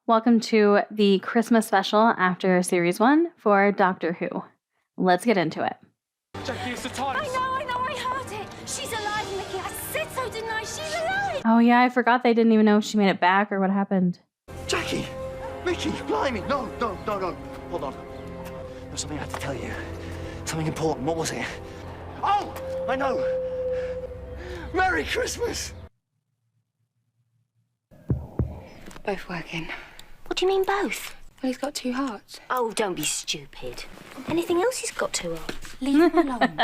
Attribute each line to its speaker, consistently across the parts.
Speaker 1: Welcome to the Christmas special after Series 1 for Doctor Who. Let's get into it.
Speaker 2: Jackie, it's the TARDIS.
Speaker 3: I know, I heard it. She's alive, Mickey. I said so, didn't I? She's alive.
Speaker 1: Oh yeah, I forgot they didn't even know if she made it back or what happened.
Speaker 4: Jackie! Mickey, blimey! No. Hold on. There's something I had to tell you. Something important. What was it? Oh! I know! Merry Christmas!
Speaker 5: Both working.
Speaker 3: What do you mean both?
Speaker 5: Well, he's got 2 hearts.
Speaker 3: Oh, don't be stupid. Anything else he's got to of? Leave him alone.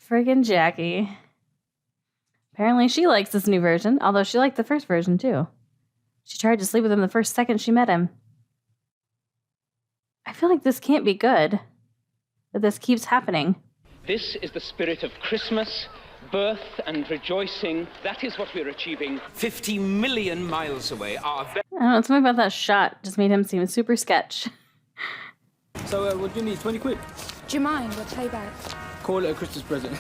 Speaker 1: Friggin' Jackie. Apparently she likes this new version, although she liked the first version too. She tried to sleep with him the first second she met him. I feel like this can't be good. That this keeps happening.
Speaker 6: This is the spirit of Christmas, birth and rejoicing. That is what we're achieving.
Speaker 2: 50 million miles away.
Speaker 1: I don't know, something about that shot just made him seem super sketch.
Speaker 2: So, what do you need? 20 quid?
Speaker 5: Do you mind? We'll pay back.
Speaker 2: Call it a Christmas present.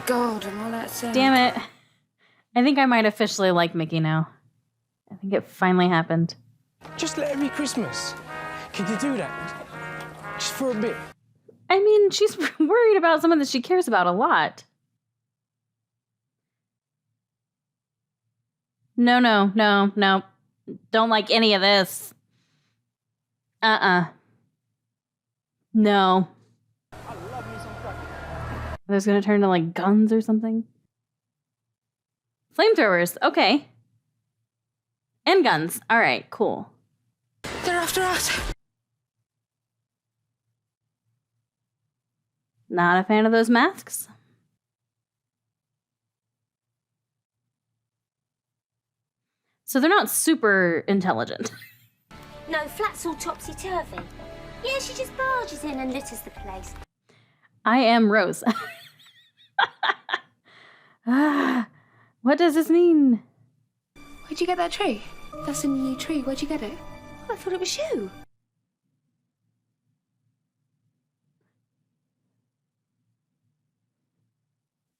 Speaker 5: God, and all that stuff.
Speaker 1: Damn it. I think I might officially like Mickey now. I think it finally happened.
Speaker 7: Just let it be Christmas. Can you do that? Just for a bit.
Speaker 1: I mean, she's worried about someone that she cares about a lot. No. Don't like any of this. No. Are those gonna turn into like guns or something? Flamethrowers, okay. And guns. Alright, cool.
Speaker 5: They're after us.
Speaker 1: Not a fan of those masks. So they're not super intelligent.
Speaker 3: No, flat's all topsy-turvy. Yeah, she just barges in and litters the place.
Speaker 1: I am Rose. What does this mean?
Speaker 5: Where'd you get that tree? That's a new tree. Where'd you get it?
Speaker 3: I thought it was you.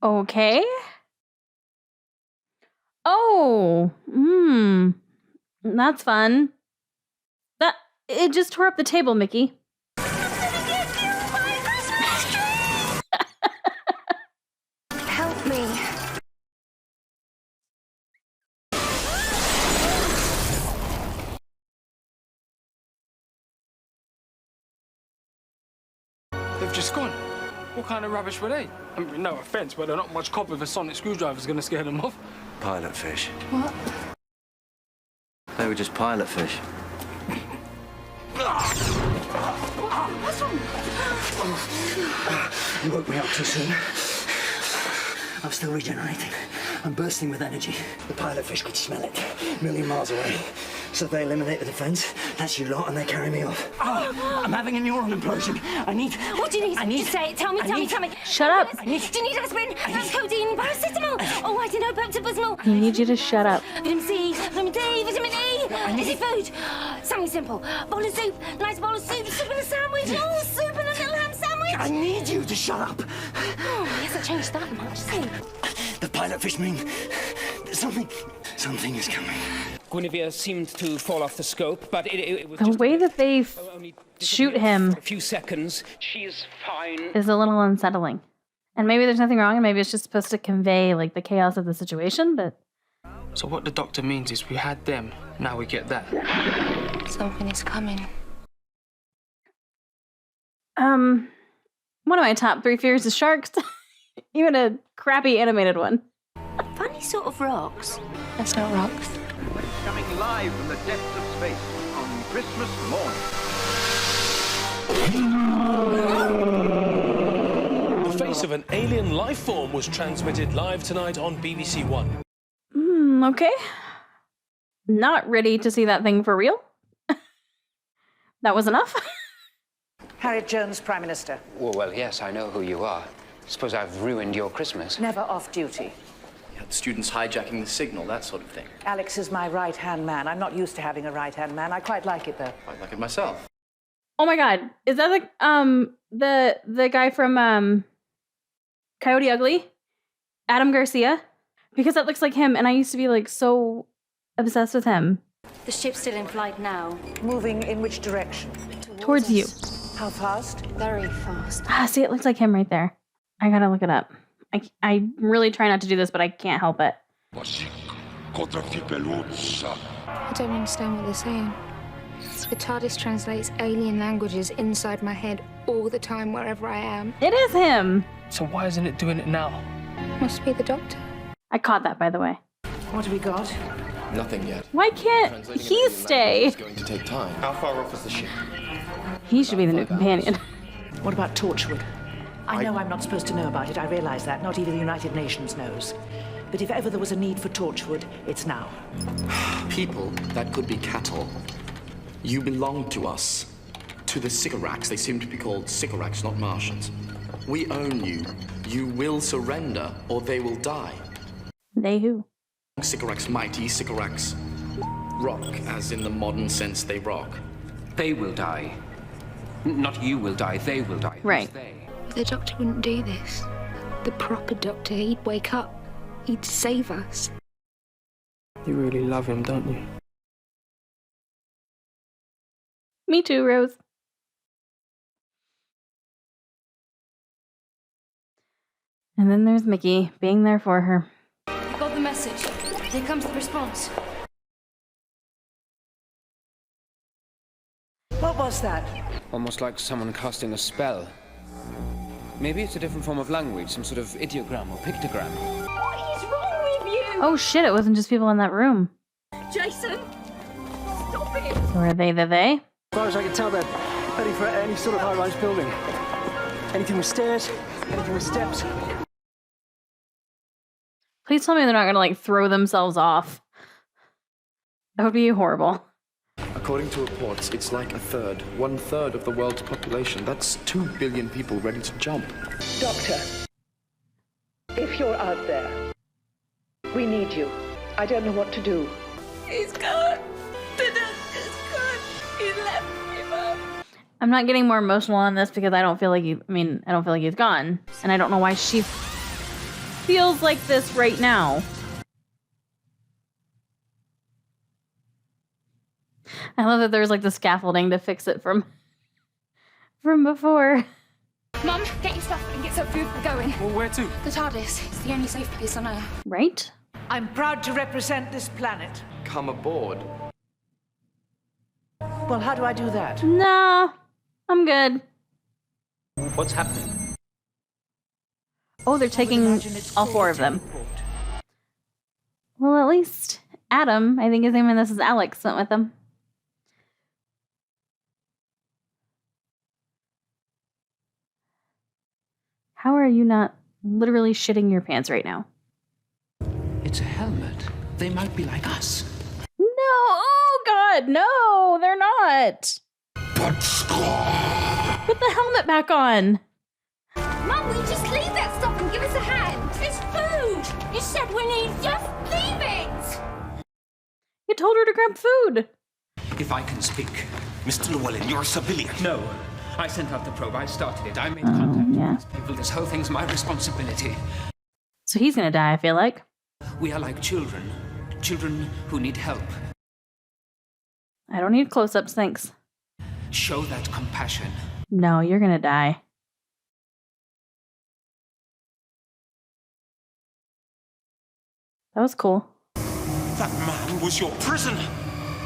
Speaker 1: Okay. Oh, that's fun. It just tore up the table, Mickey.
Speaker 5: Help me.
Speaker 7: They've just gone. What kind of rubbish were they? I mean, no offence, but they're not much cop if a sonic screwdriver's going to scare them off.
Speaker 4: Pilot fish.
Speaker 5: What?
Speaker 4: They were just pilot fish.
Speaker 5: What's wrong?
Speaker 4: You woke me up too soon. I'm still regenerating. I'm bursting with energy. The pilot fish could smell it a million miles away. So they eliminate the defense. That's you lot, and they carry me off. Oh, I'm having a neuron implosion.
Speaker 3: What do you need? Just say it. Tell me.
Speaker 1: Shut up.
Speaker 3: Do you need aspirin? Codeine, paracetamol? Oh, I don't know, Pepto-Bismol.
Speaker 1: I need you to shut up.
Speaker 3: Vitamin C, vitamin D, vitamin E. Is it food? Something simple. Bowl of soup. Nice bowl of soup. Soup and a sandwich. Oh, soup and a little ham sandwich.
Speaker 4: I need you to shut up.
Speaker 3: Oh, he hasn't changed that much, has he?
Speaker 4: The pilot fish mean that something is coming.
Speaker 6: Guinevere seemed to fall off the scope, but it was
Speaker 1: The
Speaker 6: just
Speaker 1: way that they
Speaker 6: only
Speaker 1: shoot
Speaker 6: disappeared
Speaker 1: him
Speaker 6: for a few seconds. She is fine.
Speaker 1: is a little unsettling. And maybe there's nothing wrong, and maybe it's just supposed to convey like the chaos of the situation, but
Speaker 7: So what the doctor means is we had them, now we get that.
Speaker 5: Something is coming.
Speaker 1: one of my top 3 fears is sharks. Even a crappy animated one.
Speaker 3: Funny sort of rocks.
Speaker 5: That's not rocks.
Speaker 8: Coming live from the depths of space on Christmas morning.
Speaker 9: The face of an alien life form was transmitted live tonight on BBC One.
Speaker 1: Okay. Not ready to see that thing for real. That was enough.
Speaker 10: Harriet Jones, Prime Minister.
Speaker 11: Well, yes, I know who you are. Suppose I've ruined your Christmas.
Speaker 10: Never off duty.
Speaker 12: The students hijacking the signal, that sort of thing.
Speaker 10: Alex is my right-hand man. I'm not used to having a right-hand man. I quite like it, though.
Speaker 12: I like it myself.
Speaker 1: Oh my god. Is that the guy from Coyote Ugly? Adam Garcia? Because that looks like him, and I used to be like so obsessed with him.
Speaker 3: The ship's still in flight now.
Speaker 10: Moving in which direction?
Speaker 1: Towards you.
Speaker 10: How fast?
Speaker 3: Very fast.
Speaker 1: Ah, see, it looks like him right there. I gotta look it up. I really try not to do this, but I can't help it.
Speaker 5: I don't understand what they're saying. The TARDIS translates alien languages inside my head all the time, wherever I am.
Speaker 1: It is him.
Speaker 7: So why isn't it doing it now?
Speaker 5: Must be the Doctor.
Speaker 1: I caught that, by the way.
Speaker 10: What have we got?
Speaker 12: Nothing yet.
Speaker 1: Why can't he stay?
Speaker 12: It's going to take time. How far off is the ship?
Speaker 1: He should be the new companion.
Speaker 10: What about Torchwood? I know I'm not supposed to know about it. I realize that. Not even the United Nations knows. But if ever there was a need for Torchwood, it's now.
Speaker 13: People that could be cattle. You belong to us. To the Sycorax. They seem to be called Sycorax, not Martians. We own you. You will surrender, or they will die.
Speaker 1: They who?
Speaker 13: Sycorax mighty, Sycorax rock, as in the modern sense they rock.
Speaker 11: They will die. Not you will die, they will die.
Speaker 1: Right.
Speaker 11: Who's they?
Speaker 5: But the Doctor wouldn't do this. The proper Doctor, he'd wake up. He'd save us.
Speaker 7: You really love him, don't you?
Speaker 1: Me too, Rose. And then there's Mickey being there for her.
Speaker 3: I got the message. Here comes the response.
Speaker 10: What was that?
Speaker 2: Almost like someone casting a spell. Maybe it's a different form of language, some sort of ideogram or pictogram.
Speaker 3: What is wrong with you?
Speaker 1: Oh shit, it wasn't just people in that room.
Speaker 3: Jason! Stop it!
Speaker 1: Or are they the they?
Speaker 2: As far as I can tell, they're heading for any sort of high-rise building. Anything with stairs, anything with steps.
Speaker 1: Please tell me they're not gonna like throw themselves off. That would be horrible.
Speaker 13: According to reports, it's like 1/3 of the world's population. That's 2 billion people ready to jump.
Speaker 10: Doctor, if you're out there, we need you. I don't know what to do.
Speaker 3: He's gone. The Doctor's gone. He left me, Mum.
Speaker 1: I'm not getting more emotional on this because I don't feel like I don't feel like he's gone. And I don't know why she feels like this right now. I love that there's like the scaffolding to fix it from before.
Speaker 5: Mum, get your stuff and get some food. We're going.
Speaker 7: Well, where to?
Speaker 5: The TARDIS. It's the only safe place on Earth.
Speaker 1: Right?
Speaker 10: I'm proud to represent this planet.
Speaker 13: Come aboard.
Speaker 10: Well, how do I do that?
Speaker 1: Nah, I'm good.
Speaker 2: What's happening?
Speaker 1: Oh, they're taking all 4 of them. Well, at least Adam, I think his name in this is Alex, went with them. How are you not literally shitting your pants right now?
Speaker 14: It's a helmet. They might be like us.
Speaker 1: No! Oh, God! No! They're not! Put the helmet back on!
Speaker 3: Mum, will you just leave that stuff and give us a hand? It's food! You said we need... Just leave it!
Speaker 1: You told her to grab food!
Speaker 14: If I can speak. Mr. Llewellyn, you're a civilian.
Speaker 11: No. I sent out the probe. I started it. I made contact
Speaker 1: yeah.
Speaker 11: with these people. This whole thing's my responsibility.
Speaker 1: So he's gonna die, I feel like.
Speaker 11: We are like children. Children who need help.
Speaker 1: I don't need close-ups, thanks.
Speaker 11: Show that compassion.
Speaker 1: No, you're gonna die. That was cool.
Speaker 14: That man was your prisoner.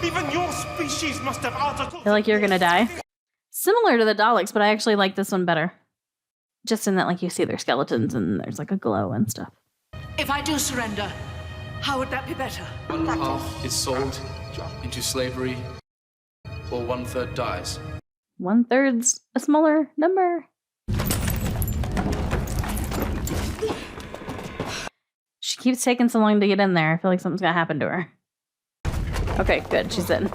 Speaker 14: Even your species must have articles.
Speaker 1: I feel like you're gonna die. Similar to the Daleks, but I actually like this one better. Just in that, like, you see their skeletons and there's like a glow and stuff.
Speaker 10: If I do surrender, how would that be better?
Speaker 13: 1/2 is sold into slavery, or 1/3 dies.
Speaker 1: 1/3's a smaller number. She keeps taking so long to get in there. I feel like something's gonna happen to her. Okay, good. She's in.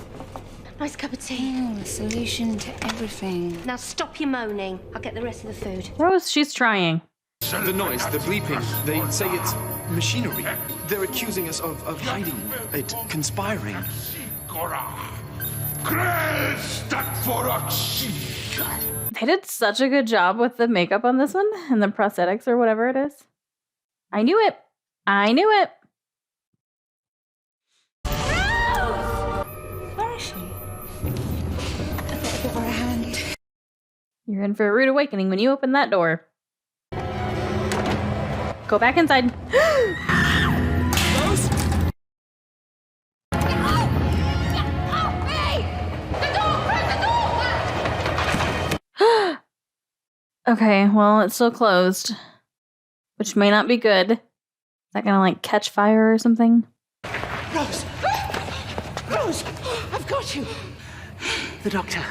Speaker 3: Nice cup of tea.
Speaker 5: Oh, the solution to everything.
Speaker 3: Now stop your moaning. I'll get the rest of the food.
Speaker 1: Rose, she's trying.
Speaker 13: The noise, the bleeping, they say it's machinery. They're accusing us of hiding it, conspiring.
Speaker 1: They did such a good job with the makeup on this one and the prosthetics or whatever it is. I knew it. I knew it. You're in for a rude awakening when you open that door. Go back inside.
Speaker 3: Rose?
Speaker 1: Okay, well, it's still closed, which may not be good. Is that gonna, like, catch fire or something?
Speaker 10: Rose! Rose! I've got you! The doctor.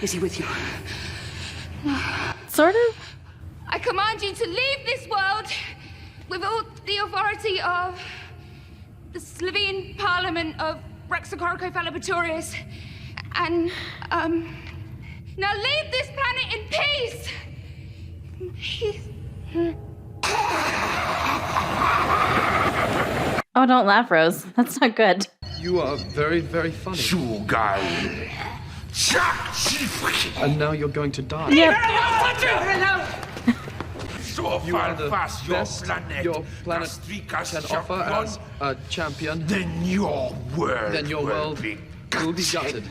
Speaker 10: Is he with you?
Speaker 1: Sort of.
Speaker 5: I command you to leave this world with all the authority of the Slovene Parliament of Rexacoricophalabatorius. And, now leave this planet in peace!
Speaker 1: Oh, don't laugh, Rose. That's not good.
Speaker 12: You are very, very funny. And now you're going to die.
Speaker 1: Yep.
Speaker 12: You are the best your planet can offer as a champion.
Speaker 14: Then your world
Speaker 12: will be gutted.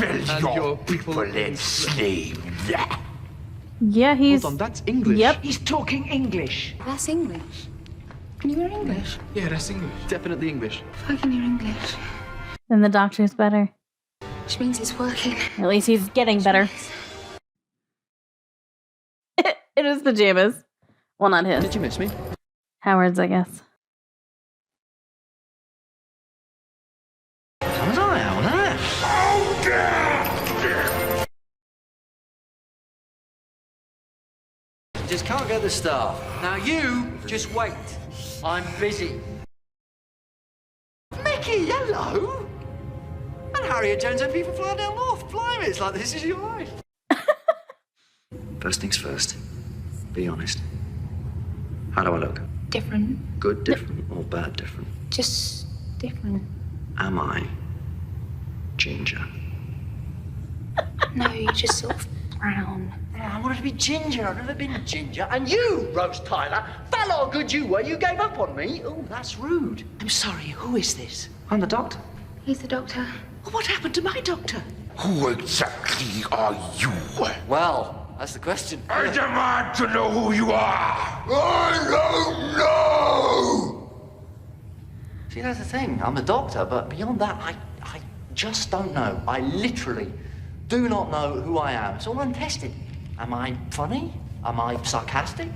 Speaker 14: And your people enslaved.
Speaker 1: Yeah, he's...
Speaker 12: Hold on, that's English.
Speaker 1: Yep.
Speaker 10: He's talking English.
Speaker 5: That's English. Can you hear English?
Speaker 12: Yeah, that's English. Definitely English.
Speaker 5: I can hear English.
Speaker 1: Then the doctor's better.
Speaker 5: Which means it's working.
Speaker 1: At least he's getting better. It is pajamas. Well, not his.
Speaker 12: Did you miss me?
Speaker 1: Howard's, I guess.
Speaker 4: Was I on that?
Speaker 15: Just can't get the staff. Now you just wait. I'm busy. Mickey, hello. And Harriet Jones and people fly down north. Blimey, it's like this is your life.
Speaker 4: First things first. Be honest. How do I look?
Speaker 5: Different.
Speaker 4: Good different or bad different?
Speaker 5: Just different.
Speaker 4: Am I ginger?
Speaker 5: No, you're just sort of brown.
Speaker 15: I wanted to be ginger. I've never been ginger. And you, Rose Tyler, fell how good you were. You gave up on me. Oh, that's rude.
Speaker 10: I'm sorry, who is this?
Speaker 4: I'm the doctor.
Speaker 5: He's the doctor.
Speaker 10: What happened to my doctor?
Speaker 14: Who exactly are you?
Speaker 15: Well, that's the question.
Speaker 14: I demand to know who you are. I don't know.
Speaker 15: See, that's the thing. I'm the doctor, but beyond that, I just don't know. I literally do not know who I am. It's all untested. Am I funny? Am I sarcastic?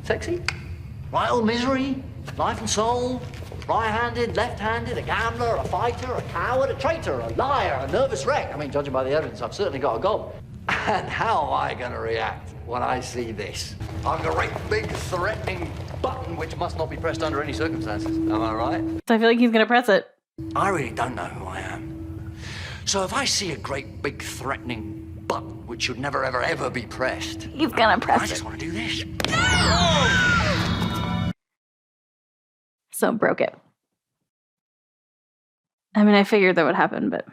Speaker 15: Sexy? Right or misery? Life and soul? Right-handed, left-handed, a gambler, a fighter, a coward, a traitor, a liar, a nervous wreck. I mean, judging by the evidence, I've certainly got a gob. And how am I going to react when I see this? A great big threatening button which must not be pressed under any circumstances. Am I right?
Speaker 1: So I feel like he's gonna press it.
Speaker 15: I really don't know who I am. So if I see a great big threatening button which should never, ever, ever be pressed,
Speaker 1: He's gonna press
Speaker 15: I
Speaker 1: it.
Speaker 15: just want to do this.
Speaker 1: So broke it. I mean, I figured that would happen, but...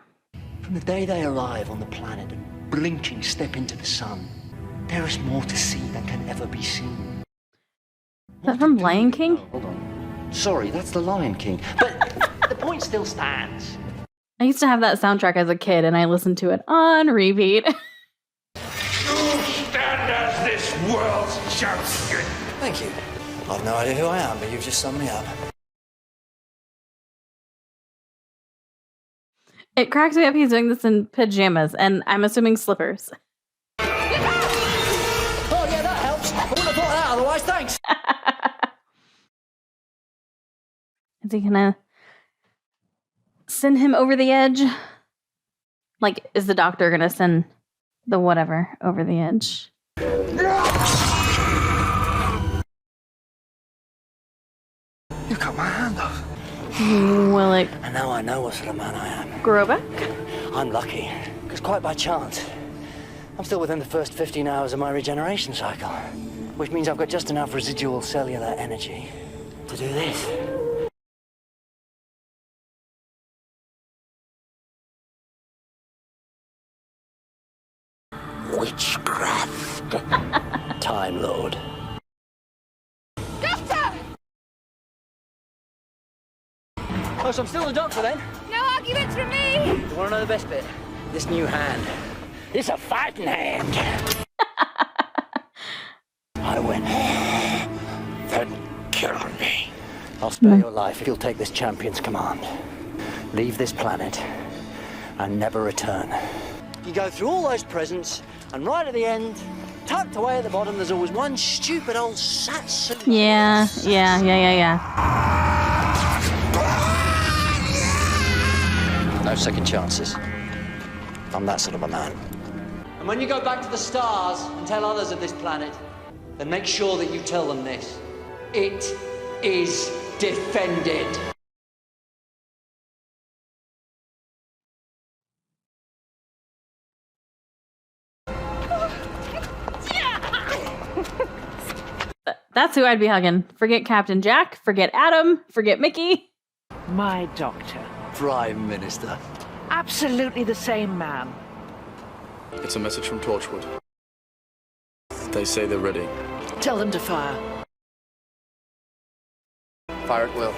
Speaker 15: From the day they arrive on the planet and blinking step into the sun, there is more to see than can ever be seen.
Speaker 1: Is that from Lion King?
Speaker 15: Oh, hold on. Sorry, that's the Lion King. But the point still stands.
Speaker 1: I used to have that soundtrack as a kid, and I listened to it on repeat.
Speaker 14: You stand as this world's champion.
Speaker 4: Thank you. I've no idea who I am, but you've just summed me up.
Speaker 1: It cracks me up he's doing this in pajamas, and I'm assuming slippers.
Speaker 15: Oh, yeah, that helps. I wouldn't have thought that otherwise, thanks.
Speaker 1: Is he gonna send him over the edge? Like, is the doctor gonna send the whatever over the edge?
Speaker 4: You cut my hand off.
Speaker 1: Will it
Speaker 4: And now I know what sort of man I am.
Speaker 1: grow back?
Speaker 4: I'm lucky, because quite by chance, I'm still within the first 15 hours of my regeneration cycle, which means I've got just enough residual cellular energy to do this. Witchcraft. Time Lord.
Speaker 5: Doctor!
Speaker 15: Oh, so I'm still the doctor then?
Speaker 5: No arguments from me!
Speaker 15: You want to know the best bit?
Speaker 4: This new hand. It's a fighting hand. I win. Then kill me. I'll spare your life if you'll take this champion's command. Leave this planet and never return. You go through all those presents, and right at the end, tucked away at the bottom, there's always one stupid old satsu.
Speaker 1: Yeah.
Speaker 4: No second chances. I'm that sort of a man. And when you go back to the stars and tell others of this planet, then make sure that you tell them this. It is defended.
Speaker 1: That's who I'd be hugging. Forget Captain Jack, forget Adam, forget Mickey.
Speaker 10: My doctor.
Speaker 4: Prime Minister.
Speaker 10: Absolutely the same man.
Speaker 13: It's a message from Torchwood. They say they're ready.
Speaker 10: Tell them to fire.
Speaker 11: Fire at will.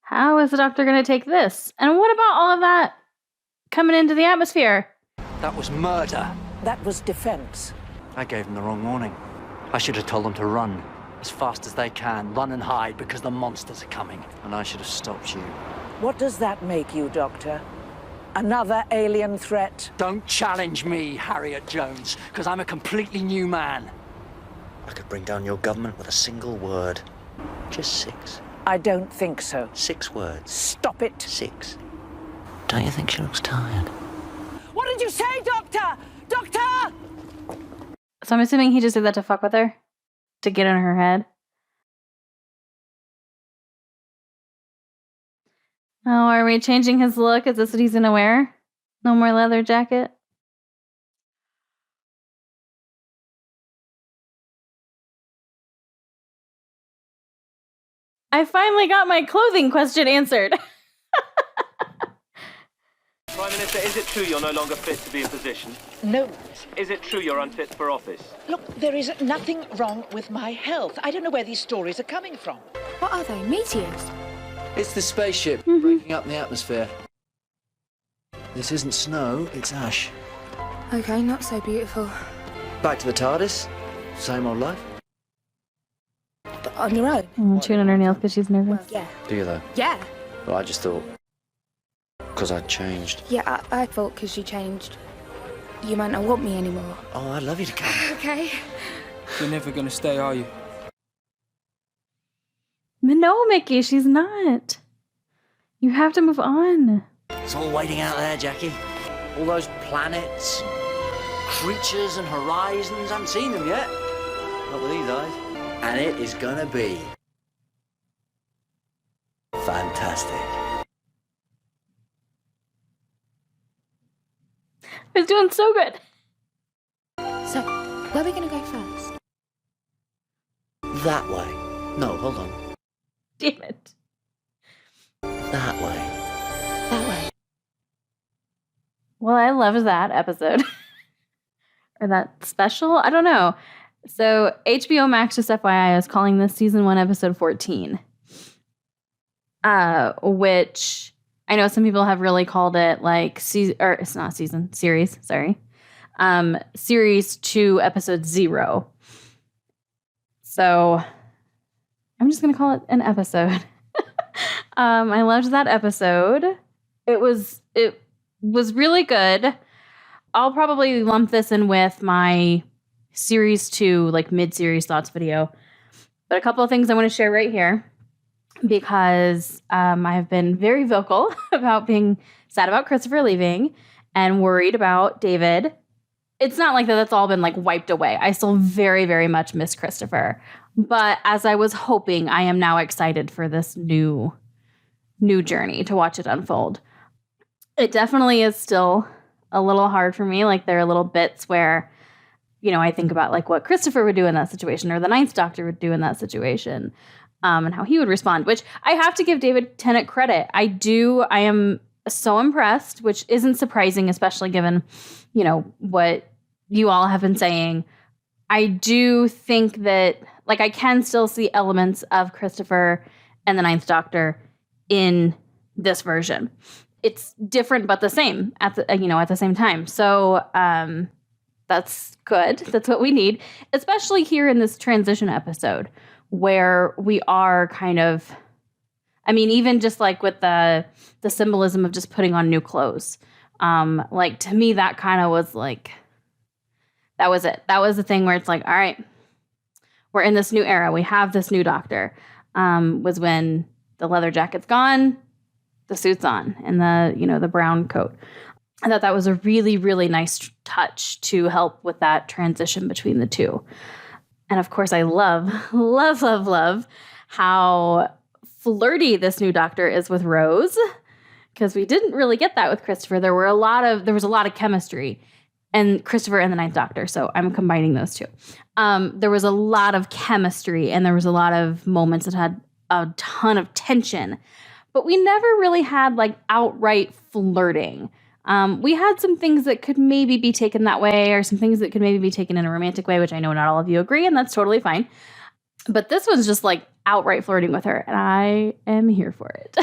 Speaker 1: How is the doctor going to take this? And what about all of that coming into the atmosphere?
Speaker 4: That was murder.
Speaker 10: That was defense.
Speaker 4: I gave them the wrong warning. I should have told them to run as fast as they can. Run and hide because the monsters are coming. And I should have stopped you.
Speaker 10: What does that make you, Doctor? Another alien threat?
Speaker 4: Don't challenge me, Harriet Jones, because I'm a completely new man. I could bring down your government with a single word. Just 6.
Speaker 10: I don't think so.
Speaker 4: 6 words.
Speaker 10: Stop it.
Speaker 4: 6. Don't you think she looks tired?
Speaker 10: What did you say, Doctor? Doctor!
Speaker 1: So I'm assuming he just did that to fuck with her? To get in her head? Oh, are we changing his look? Is this what he's gonna wear? No more leather jacket? I finally got my clothing question answered.
Speaker 9: Prime Minister, is it true you're no longer fit to be in position?
Speaker 10: No.
Speaker 9: Is it true you're unfit for office?
Speaker 10: Look, there is nothing wrong with my health. I don't know where these stories are coming from.
Speaker 5: What are they? Meteors?
Speaker 4: It's the spaceship breaking up the atmosphere. This isn't snow, it's ash.
Speaker 5: Okay, not so beautiful.
Speaker 4: Back to the TARDIS. Same old life.
Speaker 5: But on your own?
Speaker 1: Chewing on her nails because she's nervous.
Speaker 5: Yeah.
Speaker 4: Do you though?
Speaker 5: Yeah.
Speaker 4: Well, I just thought... because I'd changed.
Speaker 5: Yeah, I thought because you changed, you might not want me anymore.
Speaker 4: Oh, I'd love you to come.
Speaker 5: Okay.
Speaker 7: You're never gonna stay, are you?
Speaker 1: No, Mickey, she's not. You have to move on.
Speaker 4: It's all waiting out there, Jackie. All those planets, creatures and horizons. I haven't seen them yet. Not with these eyes. And it is gonna be fantastic.
Speaker 1: It's doing so good.
Speaker 5: So, where are we going to go first?
Speaker 4: That way. No, hold on.
Speaker 1: Damn it.
Speaker 4: That way.
Speaker 5: That way.
Speaker 1: Well, I loved that episode. Or that special? I don't know. So HBO Max, just FYI, is calling this season 1, episode 14. Which I know some people have really called it like it's not season, series, sorry. Series 2, episode 0. So I'm just gonna call it an episode. I loved that episode. It was really good. I'll probably lump this in with my series 2, like mid-series thoughts video. But a couple of things I want to share right here, because I have been very vocal about being sad about Christopher leaving and worried about David. It's not like that's all been like wiped away. I still very, very much miss Christopher. But as I was hoping, I am now excited for this new journey to watch it unfold. It definitely is still a little hard for me. Like there are little bits where, you know, I think about like what Christopher would do in that situation or the Ninth Doctor would do in that situation, and how he would respond, which I have to give David Tennant credit. I am so impressed, which isn't surprising, especially given, you know, what you all have been saying. I do think that, like, I can still see elements of Christopher and the Ninth Doctor in this version. it's different but the same at the same time. So that's good. That's what we need, especially here in this transition episode where we are kind of, I mean, even just like with the symbolism of just putting on new clothes. Like to me, that kind of was like, that was it. That was the thing where it's like, all right, we're in this new era. We have this new doctor. Was when the leather jacket's gone, the suit's on, and the brown coat. I thought that was a really, really nice touch to help with that transition between the two. And of course, I love, love, love, love how flirty this new doctor is with Rose, because we didn't really get that with Christopher. There was a lot of chemistry, and Christopher and the Ninth Doctor. So I'm combining those two. There was a lot of chemistry, and there was a lot of moments that had a ton of tension, but we never really had like outright flirting. We had some things that could maybe be taken that way, or some things that could maybe be taken in a romantic way, which I know not all of you agree, and that's totally fine. But this one's just like outright flirting with her, and I am here for it.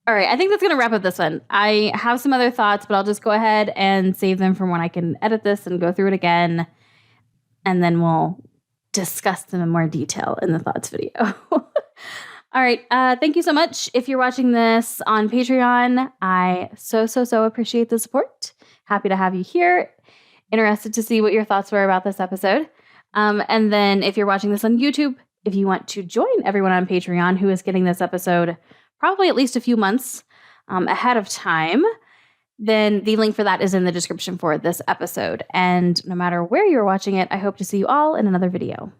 Speaker 1: All right, I think that's going to wrap up this one. I have some other thoughts, but I'll just go ahead and save them from when I can edit this and go through it again, and then we'll discuss them in more detail in the thoughts video. All right, thank you so much. If you're watching this on Patreon, I so appreciate the support. Happy to have you here. Interested to see what your thoughts were about this episode. And then if you're watching this on YouTube, if you want to join everyone on Patreon who is getting this episode probably at least a few months ahead of time, then the link for that is in the description for this episode. And no matter where you're watching it, I hope to see you all in another video.